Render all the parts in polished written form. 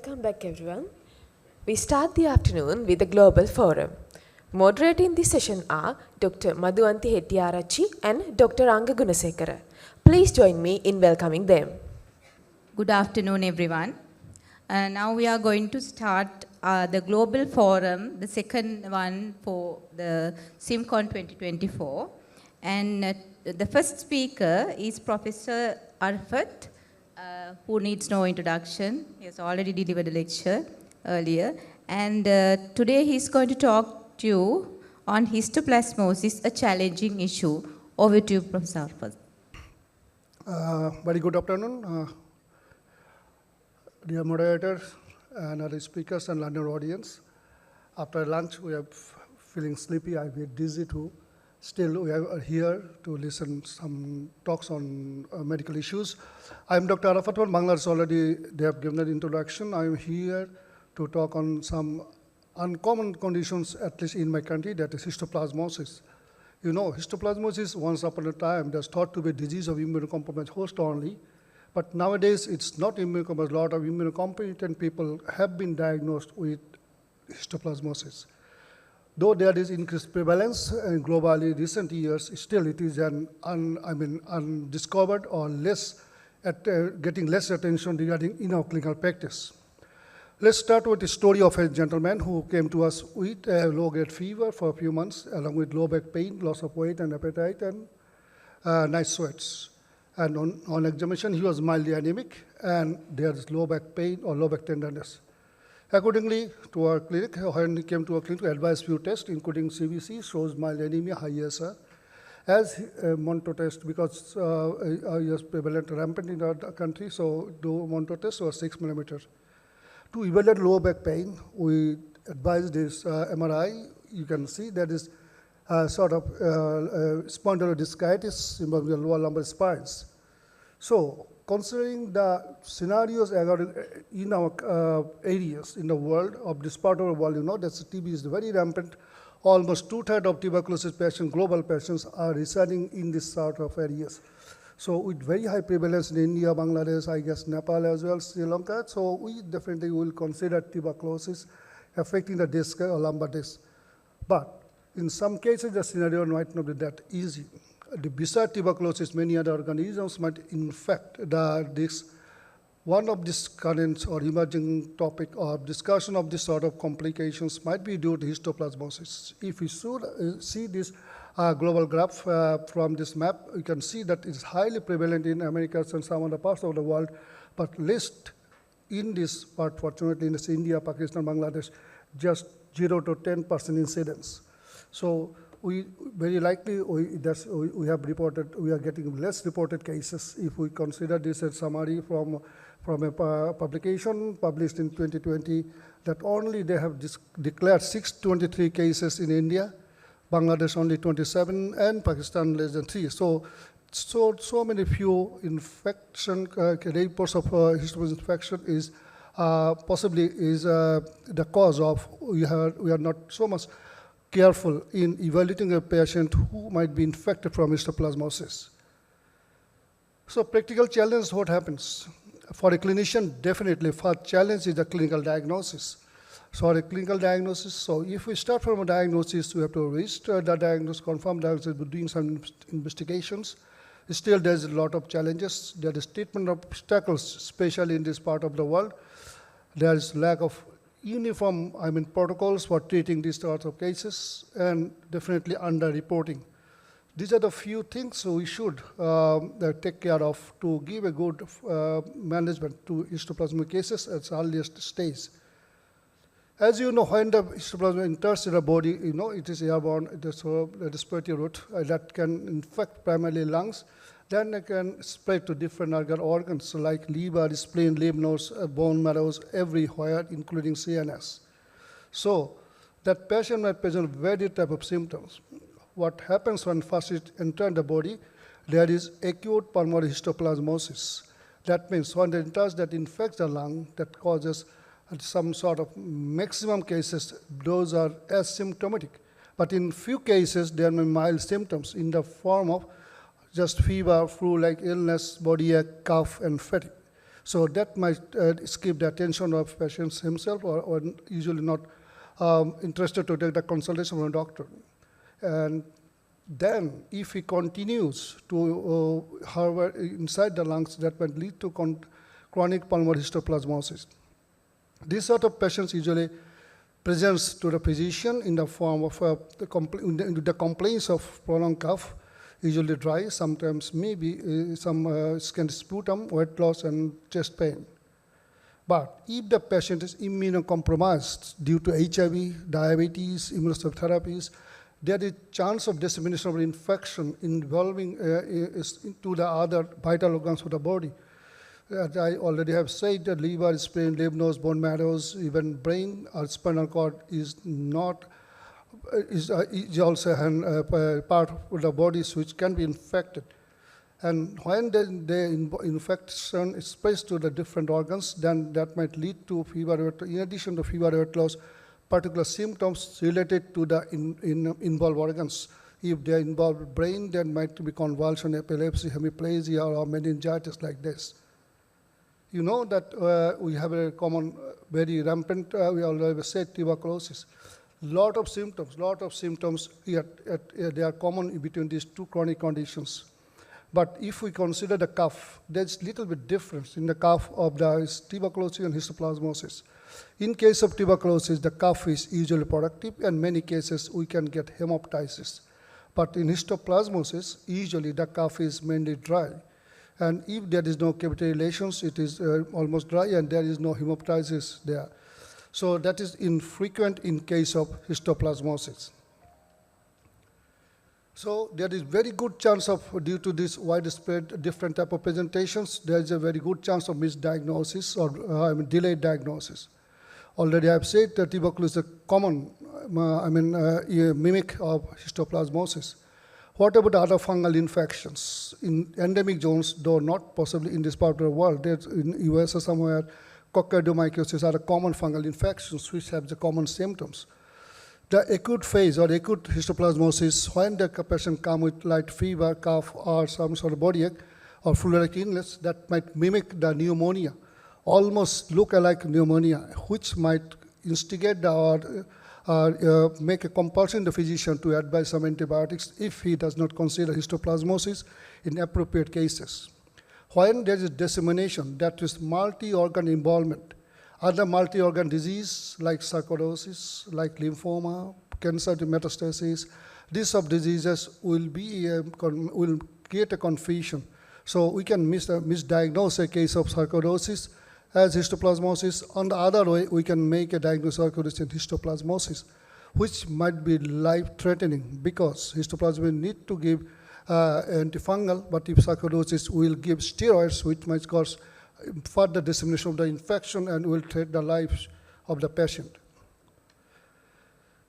Welcome back everyone. We start the afternoon with the Global Forum. Moderating this session are Dr. Madhuwanti Hettiarachchi and Dr. Anga Gunasekara. Please join me in welcoming them. Good afternoon, everyone. Now we are going to start the Global Forum, the second one for the SIMCON 2024. And the first speaker is Professor Arafat, who needs no introduction. He has already delivered a lecture earlier. And today he's going to talk to you on histoplasmosis, a challenging issue. Over to you, Professor Arafat. Very good afternoon, dear moderators and other speakers and learner audience. After lunch, we are feeling sleepy. I'm a bit dizzy too. Still, we are here to listen some talks on medical issues. I'm Dr. Arafat from Bangladesh. Already they have given an introduction. I'm here to talk on some uncommon conditions, at least in my country, that is histoplasmosis. You know, histoplasmosis, once upon a time, was thought to be a disease of immunocompromised host only. But nowadays, it's not immunocompromised. A lot of immunocompetent people have been diagnosed with histoplasmosis. Though there is increased prevalence in globally recent years, still it is an undiscovered or getting less attention regarding in our clinical practice. Let's start with the story of a gentleman who came to us with a low-grade fever for a few months, along with low back pain, loss of weight and appetite, and night sweats. And on examination, he was mildly anemic, and there is low back pain or low back tenderness. Accordingly to our clinic, when he came to our clinic to advise few tests, including CBC, shows mild anemia, high ESR, as Monto test, because is prevalent rampant in our country, so do Monto test was 6 millimeters. To evaluate low back pain, we advised this MRI. You can see that is sort of spondylodiscitis involving the lower lumbar spines. So, considering the scenarios in our areas in the world, of this part of the world, you know that TB is very rampant. Almost 2/3 of tuberculosis patients, global patients, are residing in this sort of areas. So with very high prevalence in India, Bangladesh, I guess Nepal as well, Sri Lanka, so we definitely will consider tuberculosis affecting the disc or lumbar disc. But in some cases, the scenario might not be that easy. Besides tuberculosis, many other organisms might infect the disc. One of these current or emerging topic of discussion of this sort of complications might be due to histoplasmosis. If we should see this global graph from this map, you can see that it's highly prevalent in Americas and some other parts of the world, but least in this part, fortunately, in this India, Pakistan, Bangladesh, just 0 to 10% incidence. So we very likely we are getting less reported cases if we consider this as summary from a publication published in 2020 that only they have declared 623 cases in India, Bangladesh only 27, and Pakistan less than 3. So many few infection reports of histoplasmosis infection is possibly the cause of we are not so much careful in evaluating a patient who might be infected from histoplasmosis. So practical challenge, what happens? For a clinician, definitely first challenge is the clinical diagnosis. So a clinical diagnosis, so if we start from a diagnosis, we have to register the diagnosis, confirm diagnosis, by doing some investigations. Still, there's a lot of challenges. There is treatment obstacles, especially in this part of the world. There is lack of uniform, protocols for treating these sorts of cases, and definitely under-reporting. These are the few things we should take care of to give a good management to histoplasmic cases at the earliest stage. As you know, when the histoplasma enters the body, you know, it is airborne, it is a respiratory route that can infect primarily lungs, then it can spread to different organs like liver, spleen, lymph nodes, bone marrows, everywhere, including CNS. So that patient might present various type of symptoms. What happens when first it enters the body, there is acute pulmonary histoplasmosis. That means when it enters, that infects the lung, that causes some sort of maximum cases, those are asymptomatic. But in few cases, there may be mild symptoms in the form of just fever, flu-like illness, body ache, cough, and fatigue. So that might skip the attention of patients himself or usually not interested to take the consultation from a doctor. And then if he continues to harbor inside the lungs, that might lead to chronic pulmonary histoplasmosis. This sort of patients usually presents to the physician in the form of the complaints of prolonged cough, usually dry, sometimes maybe some skin sputum, weight loss, and chest pain. But if the patient is immunocompromised due to HIV, diabetes, immunotherapies, there is chance of dissemination of infection involving into the other vital organs of the body. As I already have said, the liver, spleen, lymph nodes, bone marrows, even brain or spinal cord is also a part of the body which can be infected. And when the infection spreads to the different organs, then that might lead to fever, in addition to fever, weight loss, particular symptoms related to the involved organs. If they involve brain, there might be convulsion, epilepsy, hemiplegia, or meningitis like this. You know that we have a common, very rampant, we already said, tuberculosis. Lot of symptoms, they are common between these two chronic conditions. But if we consider the cough, there's little bit difference in the cough of the tuberculosis and histoplasmosis. In case of tuberculosis, the cough is usually productive, and in many cases we can get hemoptysis. But in histoplasmosis, usually the cough is mainly dry. And if there is no cavity relations, it is almost dry, and there is no hemoptysis there. So that is infrequent in case of histoplasmosis. So there is very good chance of, due to this widespread different type of presentations, there is a very good chance of misdiagnosis or delayed diagnosis. Already I have said that tuberculosis is a common mimic of histoplasmosis. What about other fungal infections? In endemic zones, though not possibly in this part of the world, there's in US or somewhere, coccidioidomycosis are a common fungal infections which have the common symptoms. The acute phase or acute histoplasmosis, when the patient comes with light fever, cough, or some sort of body ache or flu-like illness, that might mimic the pneumonia, almost look like pneumonia, which might instigate make a compulsion the physician to advise some antibiotics if he does not consider histoplasmosis in appropriate cases. When there is dissemination, that is multi-organ involvement, other multi-organ disease like sarcoidosis, like lymphoma, cancer metastasis, these sub diseases will create a confusion. So we can misdiagnose a case of sarcoidosis as histoplasmosis. On the other way, we can make a diagnosis of sarcoidosis and histoplasmosis, which might be life-threatening because histoplasmosis need to give antifungal, but if sarcoidosis will give steroids, which might cause further dissemination of the infection and will threaten the life of the patient.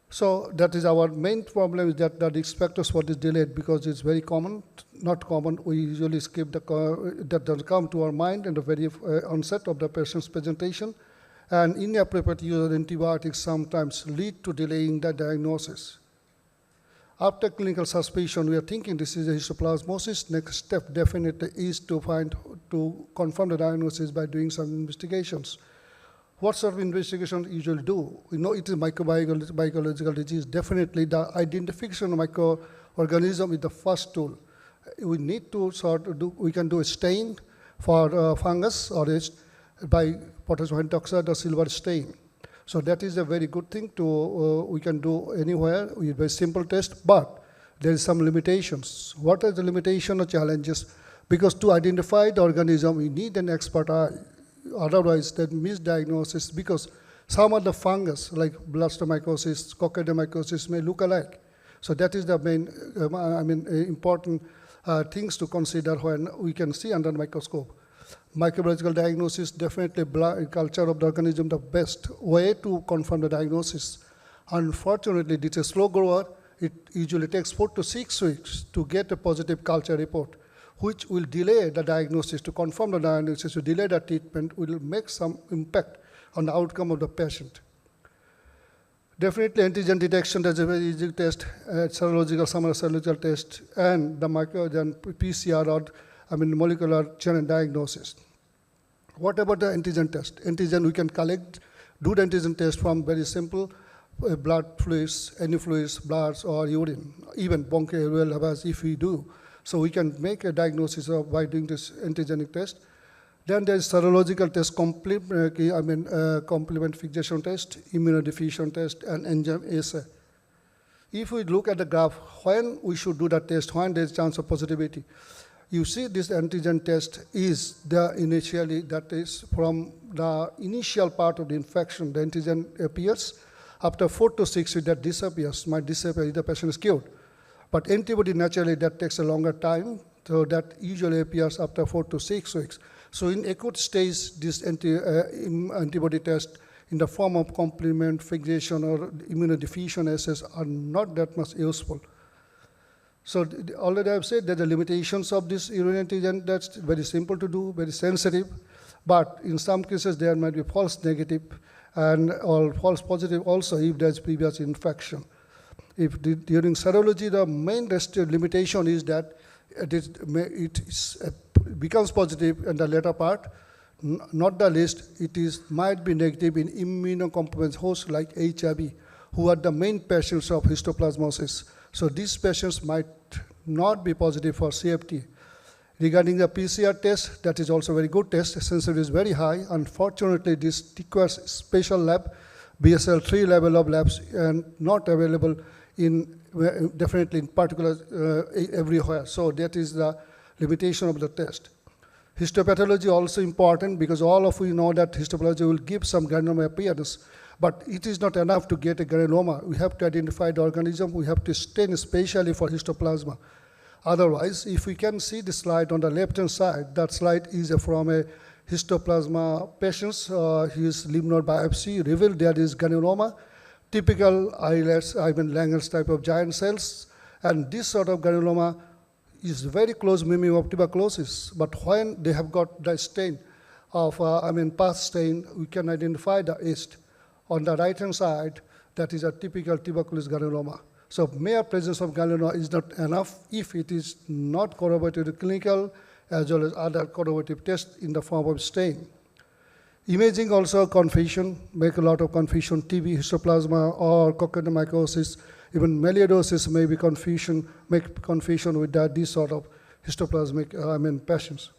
So that is our main problem, is that the risk factors for this delayed, because it's very common, not common. We usually skip that doesn't come to our mind in the very onset of the patient's presentation. And inappropriate use of antibiotics sometimes lead to delaying the diagnosis. After clinical suspicion, we are thinking this is a histoplasmosis. Next step definitely is to confirm the diagnosis by doing some investigations. What sort of investigation usually do? We know it is microbiological disease. Definitely the identification of microorganism is the first tool. We need to we can do a stain for fungus or by potassium hydroxide or silver stain. So that is a very good thing we can do anywhere with a simple test, but there is some limitations. What are the limitations or challenges? Because to identify the organism, we need an expert eye. Otherwise, that misdiagnosis, because some of the fungus, like blastomycosis, coccidioidomycosis, may look alike. So that is the main, important things to consider when we can see under the microscope. Microbiological diagnosis, definitely culture of the organism, the best way to confirm the diagnosis. Unfortunately, it's a slow grower. It usually takes 4 to 6 weeks to get a positive culture report, which will delay the diagnosis. To confirm the diagnosis, to delay the treatment, will make some impact on the outcome of the patient. Definitely antigen detection, that's a very easy test, serological, summary serological test, and the PCR or molecular chain diagnosis. What about the antigen test? Antigen we can collect, do the antigen test from very simple blood fluids, any fluids, bloods or urine, even bronchoalveolar lavage if we do. So we can make a diagnosis of by doing this antigenic test. Then there's serological test, complement fixation test, immunodiffusion test, and enzyme assay. If we look at the graph, when we should do the test, when there's chance of positivity, you see this antigen test is the initially, that is from the initial part of the infection, the antigen appears. After 4 to 6 weeks, that disappears, might disappear if the patient is cured. But antibody naturally that takes a longer time, so that usually appears after 4 to 6 weeks. So in acute stage, this antibody test in the form of complement fixation or immunodiffusion assays are not that much useful. So already I've said that the limitations of this urine antigen, that's very simple to do, very sensitive, but in some cases there might be false negative and or false positive also if there's previous infection. If during serology, the main limitation is that it becomes positive in the later part, not the least, might be negative in immunocompromised hosts like HIV, who are the main patients of histoplasmosis. So these patients might not be positive for CFT. Regarding the PCR test, that is also a very good test. Sensitivity is very high. Unfortunately, this requires special lab, BSL-3 level of labs, and not available in definitely in particular everywhere. So that is the limitation of the test. Histopathology also important because all of you know that histopathology will give some granuloma appearance, but it is not enough to get a granuloma. We have to identify the organism. We have to stain especially for histoplasma. Otherwise, if we can see the slide on the left-hand side, that slide is from a histoplasma patient. His lymph node biopsy revealed there is granuloma, typical islets, Langer's type of giant cells, and this sort of granuloma is very close mimicking of tuberculosis. But when they have got the stain of, pus stain, we can identify the yeast. On the right-hand side, that is a typical tuberculosis granuloma. So mere presence of granuloma is not enough if it is not corroborated with clinical as well as other corroborative tests in the form of stain. Imaging also confusion, make a lot of confusion, TB, histoplasma, or coccidioidomycosis, even melioidosis may be confusion, make confusion with this sort of histoplasmic, patients.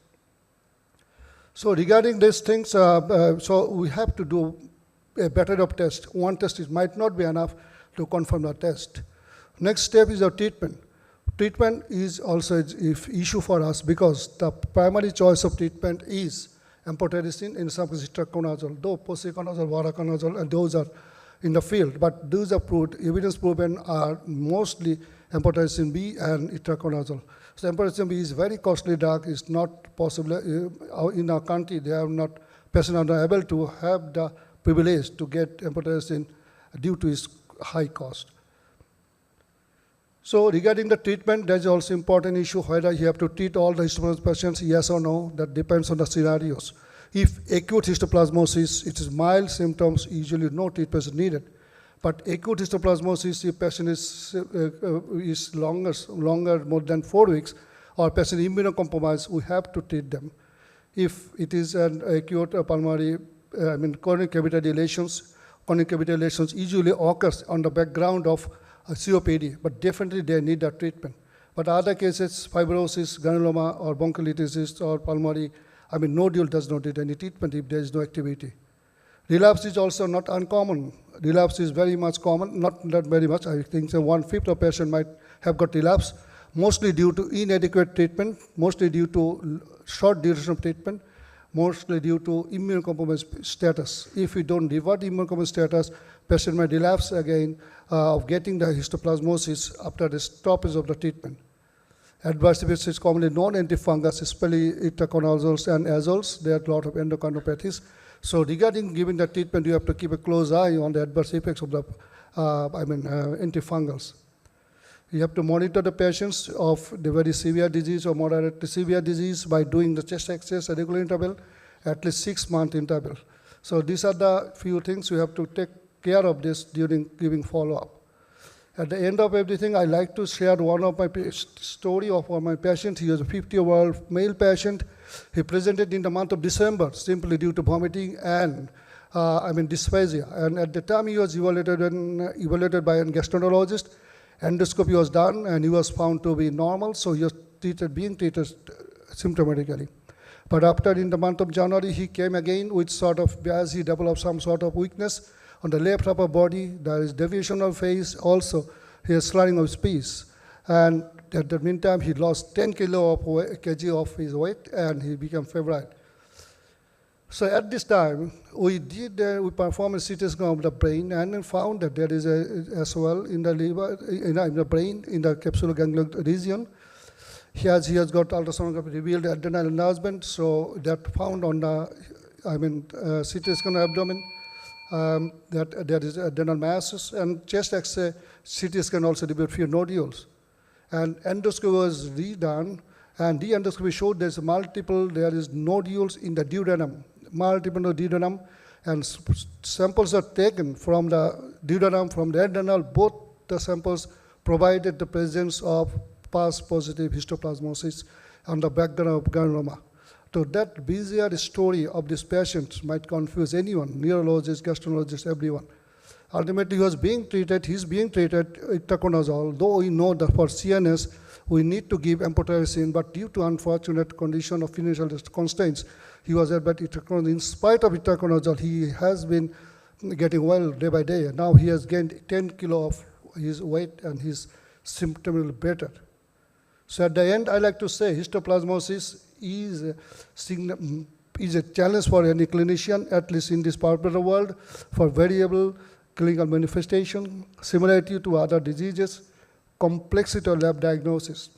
So regarding these things, so we have to do a better of test. One test might not be enough to confirm the test. Next step is our treatment. Treatment is also an issue for us because the primary choice of treatment is amphotericin, in some cases itraconazole, though posaconazole, voriconazole, and those are in the field, but those are proved, evidence proven are mostly amphotericin B and itraconazole. So amphotericin B is very costly drug, it's not possible, in our country they are not, patients are not able to have the privilege to get amphotericin due to its high cost. So regarding the treatment, there's also important issue whether you have to treat all the histoplasmosis patients, yes or no, that depends on the scenarios. If acute histoplasmosis, it is mild symptoms, usually no treatment is needed. But acute histoplasmosis, if patient is longer, more than 4 weeks, or patient immunocompromised, we have to treat them. If it is an acute pulmonary, chronic cavity lesions usually occurs on the background of COPD, but definitely they need a treatment. But other cases, fibrosis, granuloma, or bronchiolitis, or pulmonary, nodule does not need any treatment if there is no activity. Relapse is also not uncommon. Relapse is very much common, not very much. I think 1/5 of patients might have got relapse, mostly due to inadequate treatment, mostly due to short duration of treatment, mostly due to immunocompromised status. If we don't revert immunocompromised status, patient might relapse again of getting the histoplasmosis after the stoppage of the treatment. Adverse effects is commonly known antifungus, especially itraconazoles and azoles. There are a lot of endocrinopathies. So regarding giving the treatment, you have to keep a close eye on the adverse effects of the antifungals. You have to monitor the patients of the very severe disease or moderate to severe disease by doing the chest X-rays at regular interval, at least 6-month interval. So these are the few things you have to take care of this during giving follow-up. At the end of everything, I like to share one of my story of one of my patient. He was a 50-year-old male patient. He presented in the month of December simply due to vomiting and dysphagia. And at the time, he was evaluated by a gastroenterologist. Endoscopy was done, and he was found to be normal. So he was being treated symptomatically. But after, in the month of January, he came again with as he developed some sort of weakness on the left upper body. There is deviation of face. Also, he has slurring of speech. And at the meantime, he lost 10 kg of his weight, and he became febrile. So at this time, we performed a CT scan of the brain and found that there is a swell in the liver, in the brain, in the capsuloganglion region. He has got ultrasonography revealed adrenal enlargement, so that found on the CT scan abdomen that there is adrenal masses, and chest X-ray, CT scan also revealed few nodules. And endoscopy was redone, and the endoscopy showed there is nodules in the duodenum, multiple duodenum, and samples are taken from the duodenum, from the adrenal. Both the samples provided the presence of past positive histoplasmosis on the background of granuloma. So that bizarre story of this patient might confuse anyone, neurologist, gastroenterologist, everyone. Ultimately, he's being treated itraconazole, though we know that for CNS, we need to give amphotericin, but due to unfortunate condition of financial constraints, he was admitted itraconazole. In spite of itraconazole, he has been getting well day by day. Now he has gained 10 kilo of his weight, and his symptoms better. So at the end, I like to say histoplasmosis is a challenge for any clinician, at least in this part of the world, for variable clinical manifestation, similarity to other diseases, complexity of lab diagnosis.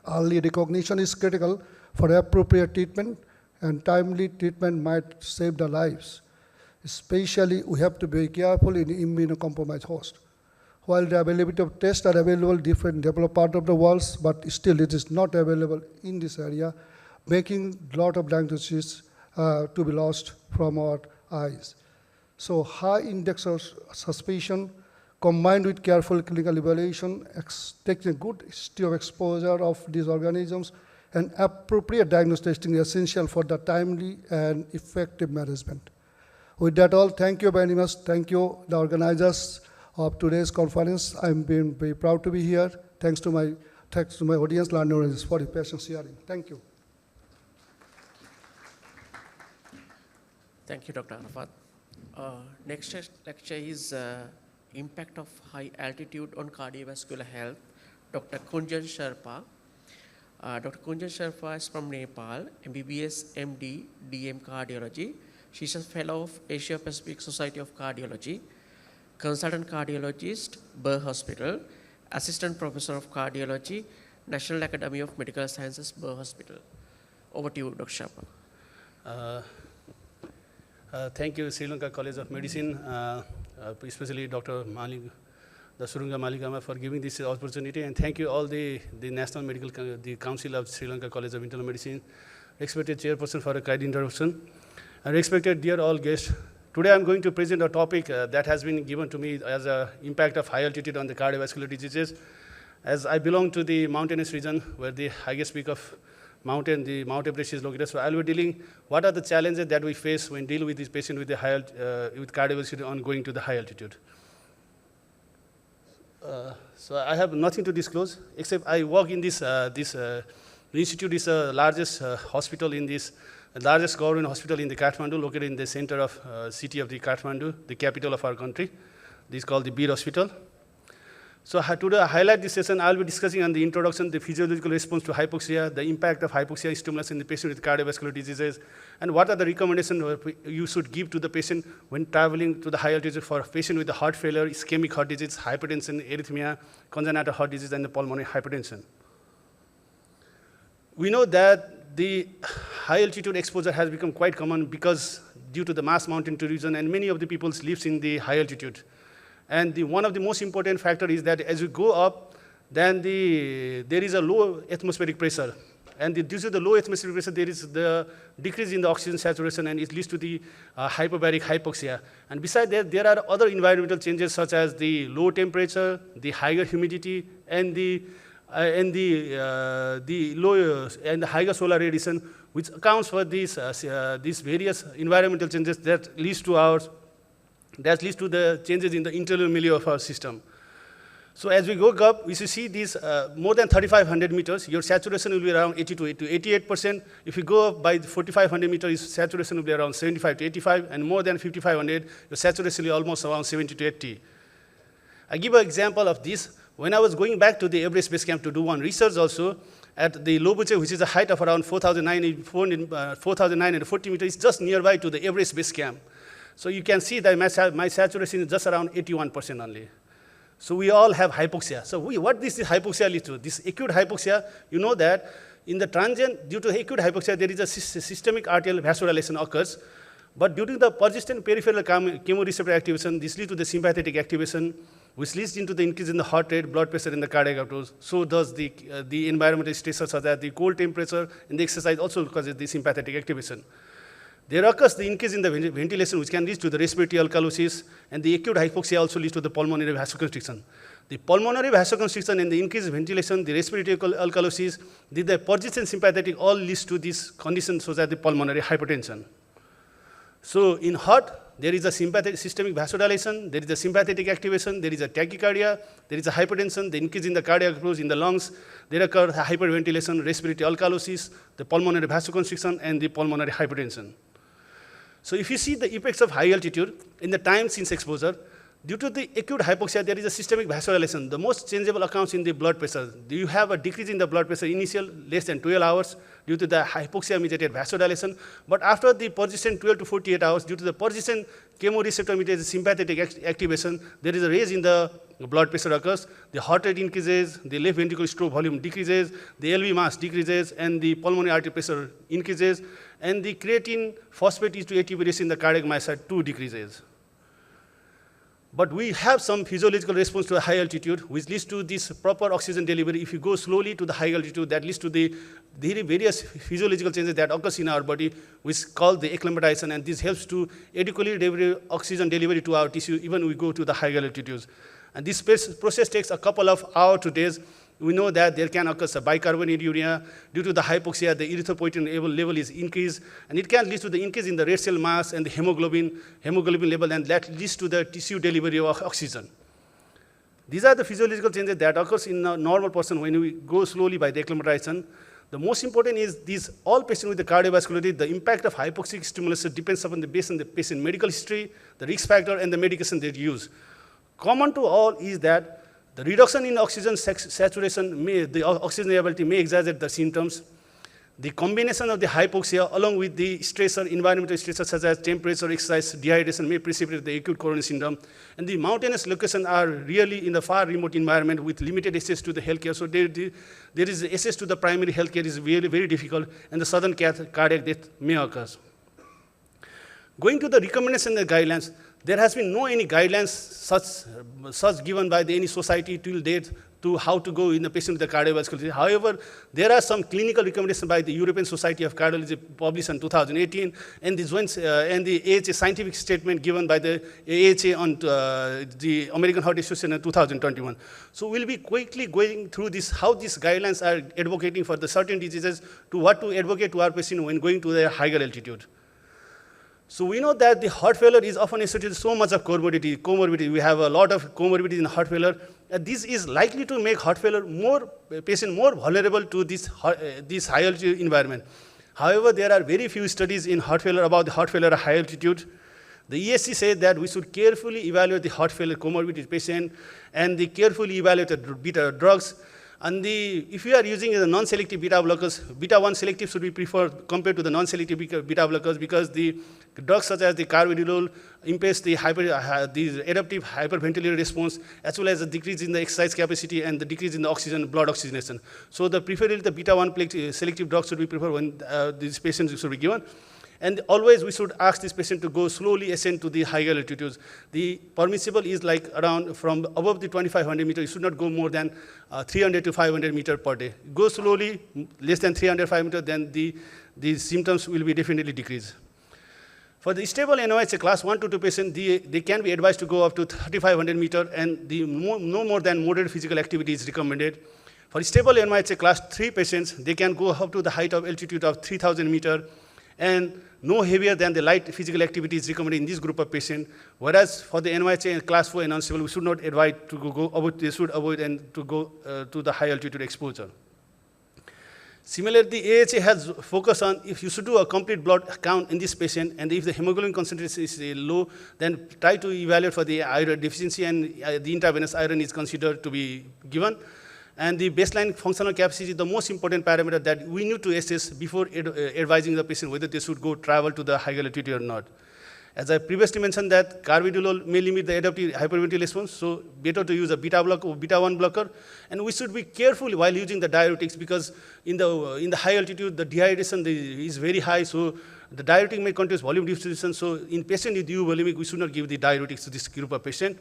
Early recognition is critical for appropriate treatment, and timely treatment might save the lives. Especially, we have to be careful in immunocompromised host. While the availability of tests are available in different developed parts of the world, but still it is not available in this area, making a lot of diagnoses to be lost from our eyes. So high index of suspicion combined with careful clinical evaluation, taking a good history of exposure of these organisms, and appropriate diagnostic testing is essential for the timely and effective management. With that all, thank you very much. Thank you, the organizers of today's conference. I'm being very proud to be here. Thanks to my audience, learners, for your patient sharing. Thank you. Thank you, Dr. Arafat. Next lecture is Impact of High Altitude on Cardiovascular Health, Dr. Kunjang Sherpa. Dr. Kunjang Sherpa is from Nepal, MBBS, MD, DM Cardiology. She's a fellow of Asia Pacific Society of Cardiology, consultant cardiologist, Burr Hospital, assistant professor of cardiology, National Academy of Medical Sciences, Burr Hospital. Over to you, Dr. Sherpa. Thank you, Sri Lanka College of Medicine, especially Dr. Malik, the Surunga Maligama, for giving this opportunity, and thank you all the National Medical, the Council of Sri Lanka College of Internal Medicine, respected chairperson for a kind introduction, and respected dear all guests. Today I'm going to present a topic that has been given to me as an impact of high altitude on the cardiovascular diseases. As I belong to the mountainous region where the highest peak of mountain, the Mount Everest is located, so I'll be dealing what are the challenges that we face when dealing with this patient with the with cardiovascular on going to the high altitude. So I have nothing to disclose except I work in this institute is the largest hospital in this. The largest government hospital in the Kathmandu, located in the center of city of the Kathmandu, the capital of our country. This is called the Bir Hospital. So to highlight this session, I'll be discussing on the introduction, the physiological response to hypoxia, the impact of hypoxia stimulus in the patient with cardiovascular diseases, and what are the recommendations you should give to the patient when traveling to the high altitude for a patient with the heart failure, ischemic heart disease, hypertension, arrhythmia, congenital heart disease, and the pulmonary hypertension. We know that the high altitude exposure has become quite common because due to the mass mountain tourism, and many of the people lives in the high altitude. And one of the most important factor is that as you go up, then there is a low atmospheric pressure. And due to the low atmospheric pressure, there is the decrease in the oxygen saturation, and it leads to the hyperbaric hypoxia. And besides that, there are other environmental changes such as the low temperature, the higher humidity, and the higher solar radiation, which accounts for these various environmental changes that leads to the changes in the internal milieu of our system. So as we go up, we should see these more than 3,500 meters, your saturation will be around 80 to 88%. If you go up by 4,500 meters, saturation will be around 75 to 85, and more than 5,500, your saturation will be almost around 70 to 80. I give an example of this. When I was going back to the Everest Base Camp to do one research also, at the Lobuche, which is a height of around 4,940 meters, it's just nearby to the Everest Base Camp. So you can see that my saturation is just around 81% only. So we all have hypoxia. So what this hypoxia leads to? This acute hypoxia, you know that in the transient, due to acute hypoxia, there is a systemic arterial vasodilation occurs. But due to the persistent peripheral chemoreceptor activation, this leads to the sympathetic activation, which leads into the increase in the heart rate, blood pressure, and the cardiac output. So does the environmental stressors such as the cold temperature and the exercise also causes the sympathetic activation. There occurs the increase in the ventilation, which can lead to the respiratory alkalosis, and the acute hypoxia also leads to the pulmonary vasoconstriction. The pulmonary vasoconstriction and the increased ventilation, the respiratory alkalosis, the persistent sympathetic all leads to this condition such as the pulmonary hypertension. So in heart, there is a systemic vasodilation, there is a sympathetic activation, there is a tachycardia, there is a hypertension, the increase in the cardiac output in the lungs, there occurs hyperventilation, respiratory alkalosis, the pulmonary vasoconstriction, and the pulmonary hypertension. So if you see the effects of high altitude in the time since exposure, due to the acute hypoxia, there is a systemic vasodilation. The most changeable accounts in the blood pressure. You have a decrease in the blood pressure initial less than 12 hours due to the hypoxia-mediated vasodilation. But after the persistent 12 to 48 hours, due to the persistent chemoreceptor-mediated sympathetic activation, there is a raise in the blood pressure occurs. The heart rate increases, the left ventricular stroke volume decreases, the LV mass decreases, and the pulmonary artery pressure increases, and the creatine phosphate E2ATP ratio in the cardiac myocyte too decreases. But we have some physiological response to a high altitude, which leads to this proper oxygen delivery. If you go slowly to the high altitude, that leads to the various physiological changes that occurs in our body, which is called the acclimatization, and this helps to adequately deliver oxygen delivery to our tissue, even when we go to the high altitudes. And this process takes a couple of hours to days. We know that there can occur a bicarbonaduria. Due to the hypoxia, the erythropoietin level is increased, and it can lead to the increase in the red cell mass and the hemoglobin level, and that leads to the tissue delivery of oxygen. These are the physiological changes that occurs in a normal person when we go slowly by the acclimatization. The most important is these all patients with the cardiovascularity, the impact of hypoxic stimulus depends upon the patient medical history, the risk factor, and the medication they use. Common to all is that the reduction in oxygen saturation, the oxygen availability may exaggerate the symptoms. The combination of the hypoxia along with the stressor, environmental stressors such as temperature, exercise, dehydration may precipitate the acute coronary syndrome. And the mountainous locations are really in the far remote environment with limited access to the healthcare. So there is access to the primary healthcare is very, very difficult, and the sudden cardiac death may occur. Going to the recommendation and the guidelines, there has been no any guidelines such given by any society till date to how to go in the patient with the cardiovascular disease. However, there are some clinical recommendations by the European Society of Cardiology published in 2018, and the AHA scientific statement given by the AHA on the American Heart Association in 2021. So we'll be quickly going through this, how these guidelines are advocating for the certain diseases to what to advocate to our patient when going to the higher altitude. So we know that the heart failure is often associated with so much of comorbidity. We have a lot of comorbidities in heart failure. This is likely to make heart failure patient more vulnerable to this high altitude environment. However, there are very few studies in heart failure about the heart failure at high altitude. The ESC said that we should carefully evaluate the heart failure comorbidity patient and carefully evaluate the beta drugs. And if you are using the non-selective beta blockers, beta-1 selective should be preferred compared to the non-selective beta blockers because the drugs such as the carvedilol impairs the adaptive hyperventilatory response as well as the decrease in the exercise capacity and the decrease in the blood oxygenation. So preferably the beta-1 selective drugs should be preferred when these patients should be given. And always we should ask this patient to go slowly ascend to the higher altitudes. The permissible is like around from above the 2500 meter, you should not go more than 300 to 500 meter per day. Go slowly, less than 305 meter, then the symptoms will be definitely decreased. For the stable NYHA class 1 to 2 patient, they can be advised to go up to 3500 meter, and no more than moderate physical activity is recommended. For stable NYHA class 3 patients, they can go up to the height of altitude of 3000 meter, and no heavier than the light physical activity is recommended in this group of patients. Whereas for the NYHA class 4 and unstable, we should not advise to go avoid, they should avoid and to go to the high altitude exposure. Similarly, the AHA has focused on if you should do a complete blood count in this patient, and if the hemoglobin concentration is low, then try to evaluate for the iron deficiency, and the intravenous iron is considered to be given. And the baseline functional capacity is the most important parameter that we need to assess before advising the patient whether they should go travel to the higher altitude or not. As I previously mentioned that carvedilol may limit the adaptive hyperventilation response, so better to use a beta blocker or beta-1 blocker. And we should be careful while using the diuretics, because in the high altitude, the dehydration is very high, so the diuretic may contain volume distribution. So in patient with euvolemic, we should not give the diuretics to this group of patient.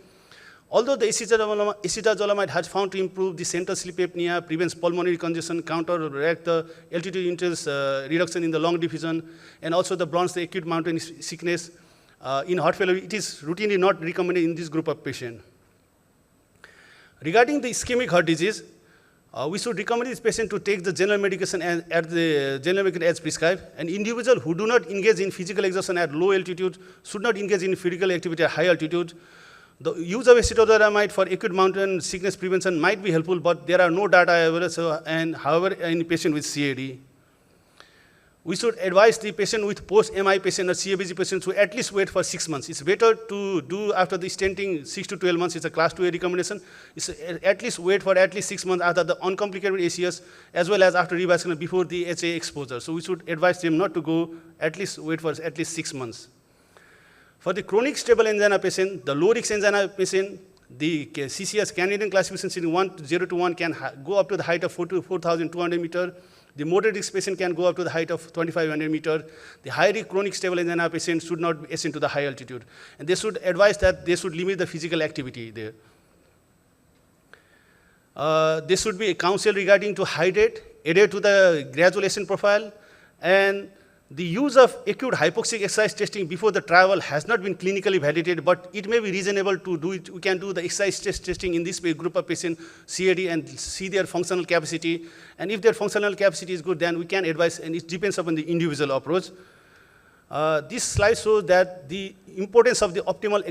Although the acetazolamide has found to improve the central sleep apnea, prevents pulmonary congestion, counteract the altitude interest reduction in the lung diffusion, and also the blunts the acute mountain sickness. In heart failure, it is routinely not recommended in this group of patients. Regarding the ischemic heart disease, we should recommend this patient to take the general medication as prescribed. An individual who do not engage in physical exertion at low altitude should not engage in physical activity at high altitude. The use of acetazolamide for acute mountain sickness prevention might be helpful, but there are no data available, and however, in patient with CAD. We should advise the patient with post-MI patient or CABG patient to at least wait for 6 months. It's better to do after the stenting 6 to 12 months. It's a class 2A recommendation. It's at least wait for at least 6 months after the uncomplicated ACS, as well as after revascular before the HA exposure. So we should advise them not to go, at least wait for at least 6 months. For the chronic stable angina patient, the low risk angina patient, the CCS Canadian classification 0 to 1 can go up to the height of 4,200 meter. The moderate risk patient can go up to the height of 2,500 meter. The high risk chronic stable angina patient should not ascend to the high altitude. And they should advise that they should limit the physical activity there. There should be a counsel regarding to hydrate, adhere to the gradual ascent profile, and the use of acute hypoxic exercise testing before the travel has not been clinically validated, but it may be reasonable to do it. We can do the exercise testing in this group of patients, CAD, and see their functional capacity. And if their functional capacity is good, then we can advise, and it depends upon the individual approach. This slide shows that the importance of the optimal,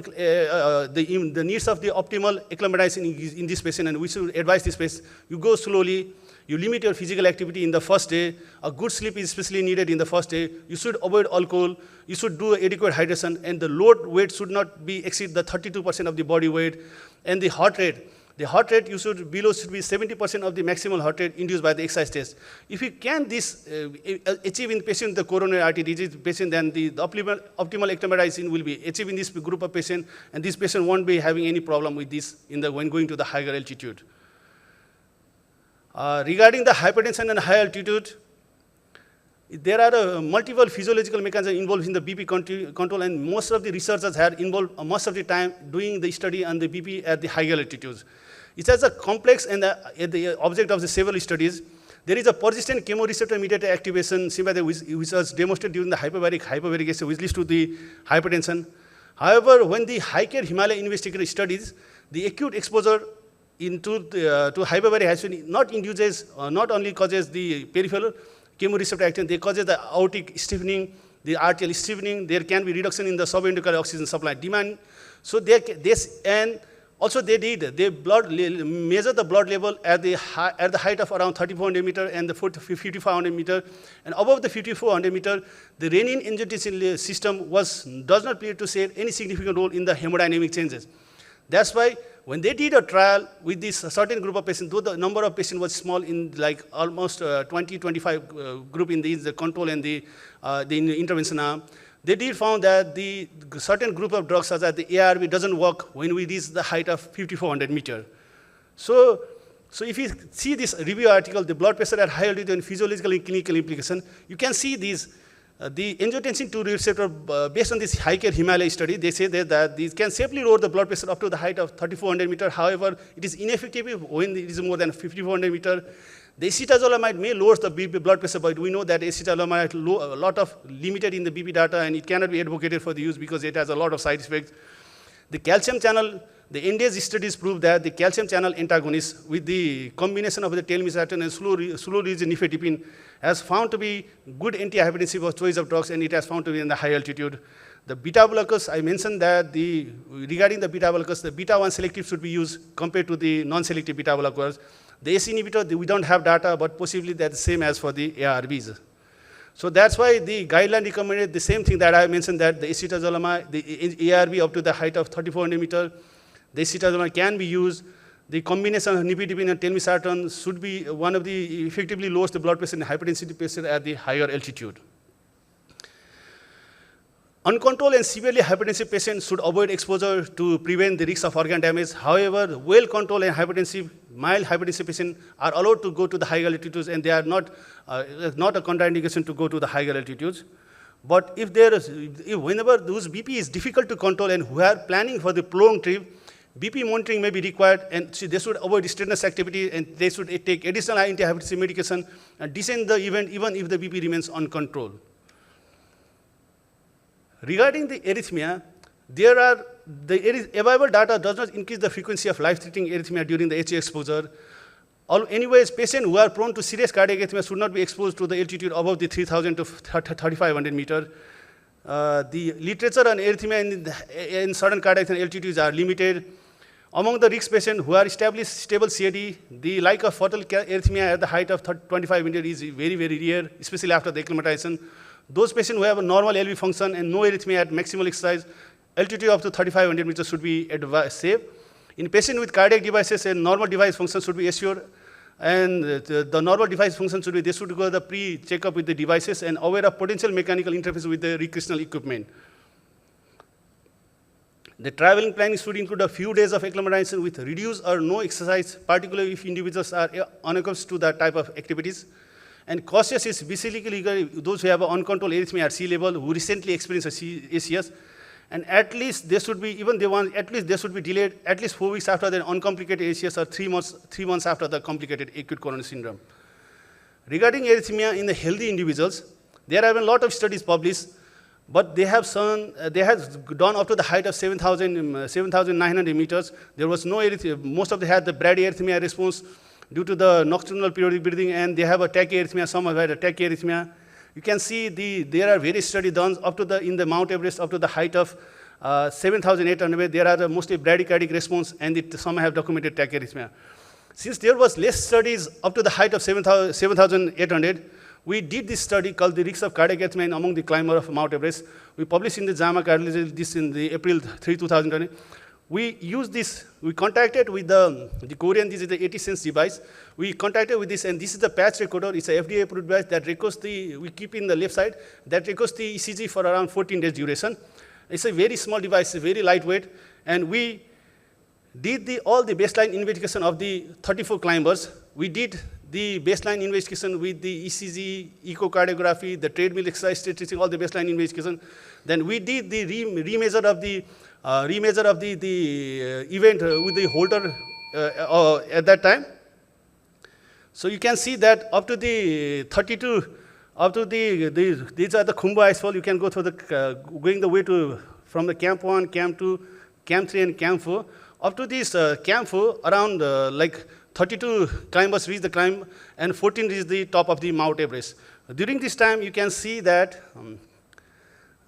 the needs of the optimal acclimatization in this patient, and we should advise this patient, you go slowly, you limit your physical activity in the first day. A good sleep is especially needed in the first day. You should avoid alcohol. You should do adequate hydration, and the load weight should not be exceed the 32% of the body weight. And the heart rate you should be 70% of the maximal heart rate induced by the exercise test. If you can this achieve in patient with the coronary artery disease patient, then the optimal acclimatization will be achieved in this group of patient, and this patient won't be having any problem with this when going to the higher altitude. Regarding the hypertension and high altitude, there are multiple physiological mechanisms involved in the BP control, and most of the researchers have involved most of the time doing the study on the BP at the higher altitudes. It has a complex and the object of the several studies. There is a persistent chemoreceptor mediated activation sympathy which was demonstrated during the hyperbaric acid, which leads to the hypertension. However, when the high care Himalaya investigator studies, the acute exposure to hyperbaric acid not only causes the peripheral chemoreceptor action, they causes the aortic stiffening, the arterial stiffening. There can be reduction in the subendocardial oxygen supply demand. So they measure the blood level at the height of around 3,400 meter and the 5,500 meter, and above the 5,400 meter, the renin-angiotensin system does not appear to play any significant role in the hemodynamic changes. That's why when they did a trial with this certain group of patients, though the number of patients was small, in like almost 20-25 group in the control and the intervention arm, they did found that the certain group of drugs such as the ARB doesn't work when we reach the height of 5,400 meter. So if you see this review article, the blood pressure at high altitude and physiological and clinical implication, you can see these The angiotensin II receptor, based on this high-care Himalaya study, they say that these can safely lower the blood pressure up to the height of 3,400 meters. However, it is ineffective when it is more than 5,400 meters. The acetazolamide may lower the BP blood pressure, but we know that acetazolamide a lot of limited in the BP data, and it cannot be advocated for the use because it has a lot of side effects. The calcium channel, the NDS studies prove that the calcium channel antagonist with the combination of the telmisartan and slow-release nifedipine has found to be good antihypertensive of choice of drugs, and it has found to be in the high altitude. The beta blockers, I mentioned that regarding the beta blockers, the beta-1 selective should be used compared to the non-selective beta blockers. The ACE inhibitor, we don't have data, but possibly they're the same as for the ARBs. So that's why the guideline recommended the same thing that I mentioned, that the acetazolamide, the ARB up to the height of 3,400 meters, the acetazolamide can be used. The combination of nifedipine and telmisartan should be one of the effectively lowers the blood pressure and hypertensive patient at the higher altitude. Uncontrolled and severely hypertensive patients should avoid exposure to prevent the risk of organ damage. However, well-controlled and mild hypertensive patients are allowed to go to the higher altitudes, and they are not a contraindication to go to the higher altitudes. But if whenever those BP is difficult to control and who are planning for the prolonged trip, BP monitoring may be required, and they should avoid strenuous activity, and they should take additional antihypertensive medication and descend the event even if the BP remains uncontrolled. Regarding the arrhythmia, the available data does not increase the frequency of life-threatening arrhythmia during the HA exposure. Anyways, patients who are prone to serious cardiac arrhythmia should not be exposed to the altitude above the 3,000 to 3,500 meters. The literature on arrhythmia in certain cardiac altitudes are limited. Among the risk patients who are established stable CAD, the like of fatal arrhythmia at the height of 25 meters is very, very rare, especially after the acclimatization. Those patients who have a normal LV function and no arrhythmia at maximal exercise, altitude up to 3,500 meters should be safe. In patients with cardiac devices, a normal device function should be assured, and the normal device function should be, they should go to the pre-checkup with the devices and aware of potential mechanical interface with the recreational equipment. The traveling planning should include a few days of acclimatization with reduced or no exercise, particularly if individuals are unaccustomed to that type of activities. And cautious is basically those who have an uncontrolled arrhythmia at sea level, who recently experienced ACS, and at least they should be, at least they should be delayed at least 4 weeks after the uncomplicated ACS, or 3 months after the complicated acute coronary syndrome. Regarding arrhythmia in the healthy individuals, there have been a lot of studies published, but they have gone up to the height of 7,900 meters. There was no arrhythmia. Most of them had the bradyarrhythmia response due to the nocturnal periodic breathing, and they have a tachyarrhythmia. Some have had a tachyarrhythmia. You can see there are various studies done up to in the Mount Everest up to the height of 7,800. There are mostly bradycardic response, and some have documented tachyarrhythmia. Since there was less studies up to the height of 7,800, we did this study called the risks of cardiac arrhythmia among the climber of Mount Everest. We published in the JAMA Cardiology this in the April 3, 2020. We used this, we contacted with the Korean, this is the 80 device. We contacted with this, and this is the patch recorder. It's a FDA approved device that records we keep in the left side, that records the ECG for around 14 days duration. It's a very small device, very lightweight, and we did all the baseline investigation of the 34 climbers. We did the baseline investigation with the ECG, echocardiography, the treadmill exercise statistics, all the baseline investigation. Then we did the remeasure of the event with the Holter at that time. So you can see that up to the 32, up to these are the Khumbu icefall. You can go through going the way from the Camp 1, Camp 2, Camp 3, and Camp 4. Up to this Camp 4, around like 32 climbers reached the climb, and 14 reached the top of the Mount Everest. During this time, you can see that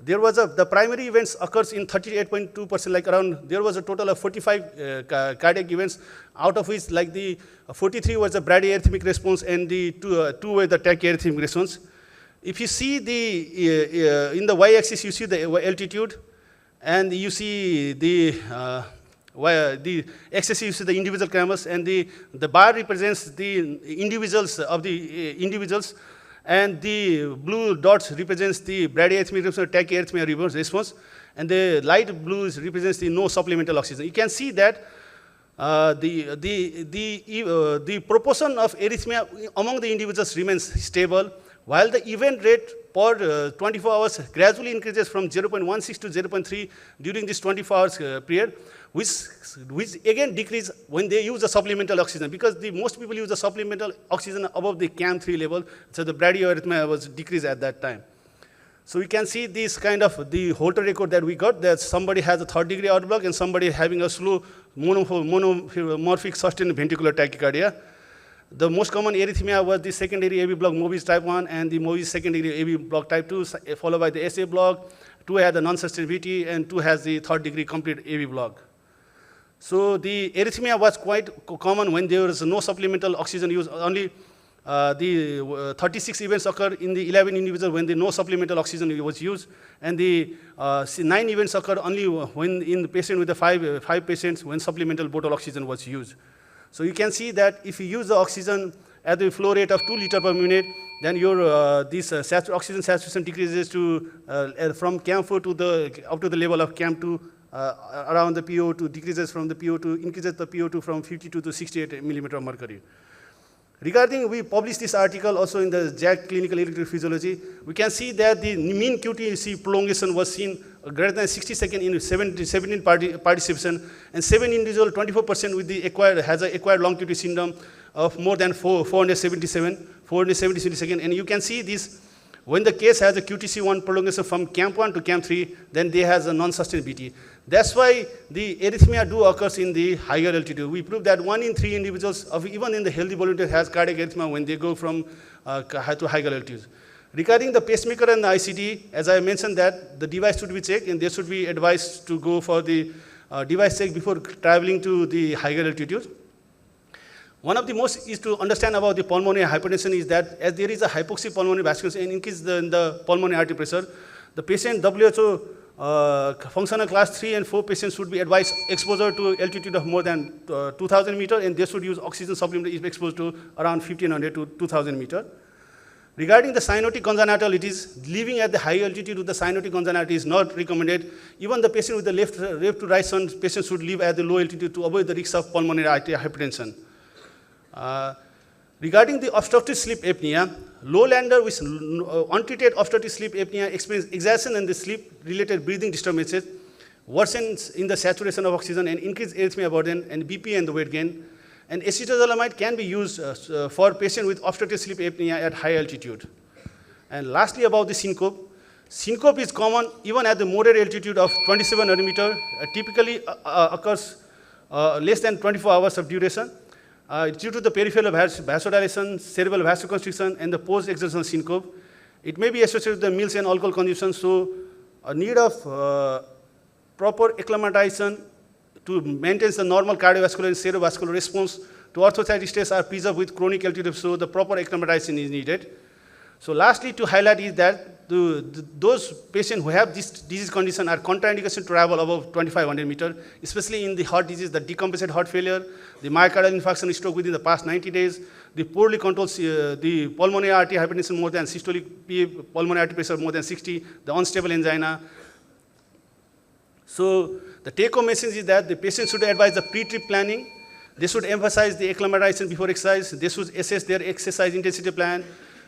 there was the primary events occurs in 38.2%, like around, there was a total of 45 cardiac events, out of which like the 43 was the bradyarrhythmic response, and the two were the tachyarrhythmic response. If you see in the y-axis, you see the altitude, and you see the x-axis, you see the individual climbers, and the bar represents the individuals of the individuals, and the blue dots represents the bradyarrhythmic response, tachyarrhythmia response, and the light blues represents the no supplemental oxygen. You can see that the proportion of arrhythmia among the individuals remains stable, while the event rate per 24 hours gradually increases from 0.16 to 0.3 during this 24 hours period, which again decrease when they use the supplemental oxygen, because most people use the supplemental oxygen above the CAM3 level, so the bradyarrhythmia was decreased at that time. So we can see this kind of the Holter record that we got, that somebody has a 3rd-degree aortic block and somebody having a slow monomorphic sustained ventricular tachycardia. The most common arrhythmia was the secondary AV block Mobius type 1 and the Mobius secondary AV block type 2, followed by the SA block. 2 had the non-sustained VT and 2 has the 3rd-degree complete AV block. So the arrhythmia was quite common when there was no supplemental oxygen use. Only the 36 events occurred in the 11 individuals when the no supplemental oxygen was used, and the 9 events occurred only when in the patient with the 5 patients when supplemental bottle oxygen was used. So you can see that if you use the oxygen at the flow rate of 2 liters per minute, then your this oxygen saturation decreases to from CAM4 to up to the level of CAM2 around the PO2, decreases from the PO2, increases the PO2 from 52 to 68 millimeter of mercury. Regarding, we published this article also in the JACC Clinical Electrophysiology. We can see that the mean QTC prolongation was seen greater than 60 seconds in 17 participation, and 7 individuals, 24% with the has an acquired long QT syndrome of more than 470 seconds. And you can see this, when the case has a QTC1 prolongation from CAM1 to CAM3, then they has a non-sustained VT. That's why the arrhythmia do occurs in the higher altitude. We proved that 1 in 3 individuals, even in the healthy volunteer, has cardiac arrhythmia when they go from to higher altitudes. Regarding the pacemaker and the ICD, as I mentioned that the device should be checked, and they should be advised to go for the device check before traveling to the higher altitude. One of the most is to understand about the pulmonary hypertension is that as there is a hypoxic pulmonary vasculature and increase in the pulmonary artery pressure, the patient WHO functional class 3 and 4 patients should be advised exposure to altitude of more than 2,000 meters, and they should use oxygen supplement if exposed to around 1,500 to 2,000 meters. Regarding the cyanotic congenitalities, living at the high altitude with the cyanotic congenitality is not recommended. Even the patient with the left to right shunt patient should live at the low altitude to avoid the risk of pulmonary artery hypertension. Regarding the obstructive sleep apnea, low-lander with untreated obstructive sleep apnea experience exertion and the sleep-related breathing disturbances, worsens in the saturation of oxygen and increase arrhythmia burden and BP and the weight gain. And acetazolamide can be used for patients with obstructive sleep apnea at high altitude. And lastly, about the syncope. Syncope is common even at the moderate altitude of 27 nanometer, typically occurs less than 24 hours of duration. Due to the peripheral vasodilation, cerebral vasoconstriction, and the post-exertional syncope. It may be associated with the meals and alcohol consumption, so a need of proper acclimatization to maintain the normal cardiovascular and cerebrovascular response to orthostatic stress are preserved with chronic altitude, so the proper acclimatization is needed. So lastly, to highlight is that those patients who have this disease condition are contraindication to travel above 2,500 meters, especially in the heart disease, the decompensated heart failure, the myocardial infarction stroke within the past 90 days, the poorly controlled the pulmonary artery hypertension more than systolic pulmonary artery pressure more than 60, the unstable angina. So the take-home message is that the patient should advise the pre-trip planning. They should emphasize the acclimatization before exercise. They should assess their exercise intensity plan.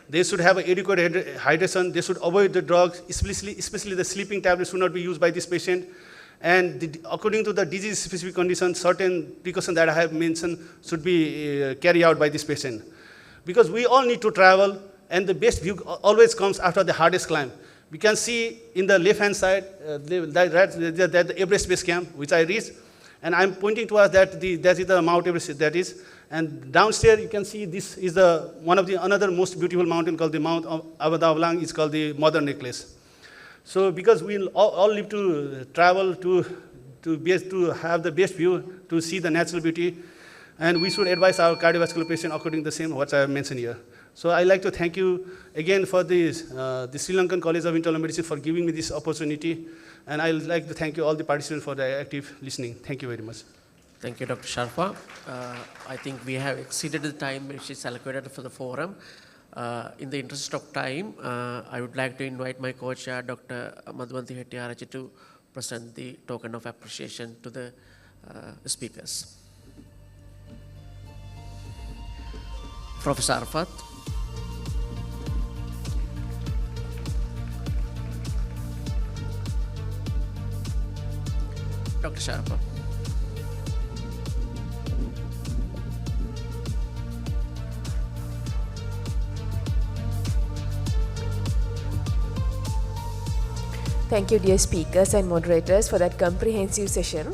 They should have adequate hydration. They should avoid the drugs, especially the sleeping tablets should not be used by this patient. And according to the disease-specific conditions, certain precautions that I have mentioned should be carried out by this patient. Because we all need to travel, and the best view always comes after the hardest climb. We can see in the left-hand side, the Everest Base Camp, which I reached. And I'm pointing towards that is the Mount Everest that is. And downstairs, you can see this is one of the another most beautiful mountain called the Mount Avadavlang. It's called the Mother Necklace. So because we all live to travel to have the best view, to see the natural beauty, and we should advise our cardiovascular patient according to the same what I have mentioned here. So I'd like to thank you again for the Sri Lankan College of Internal Medicine for giving me this opportunity. And I'd like to thank you all the participants for the active listening. Thank you very much. Thank you, Dr. Sherpa. I think we have exceeded the time which is allocated for the forum. In the interest of time, I would like to invite my co-chair, Dr. Madhuvanti Hettiarachchi, to present the token of appreciation to the speakers. Professor Arafat. Dr. Sherpa. Thank you, dear speakers and moderators, for that comprehensive session.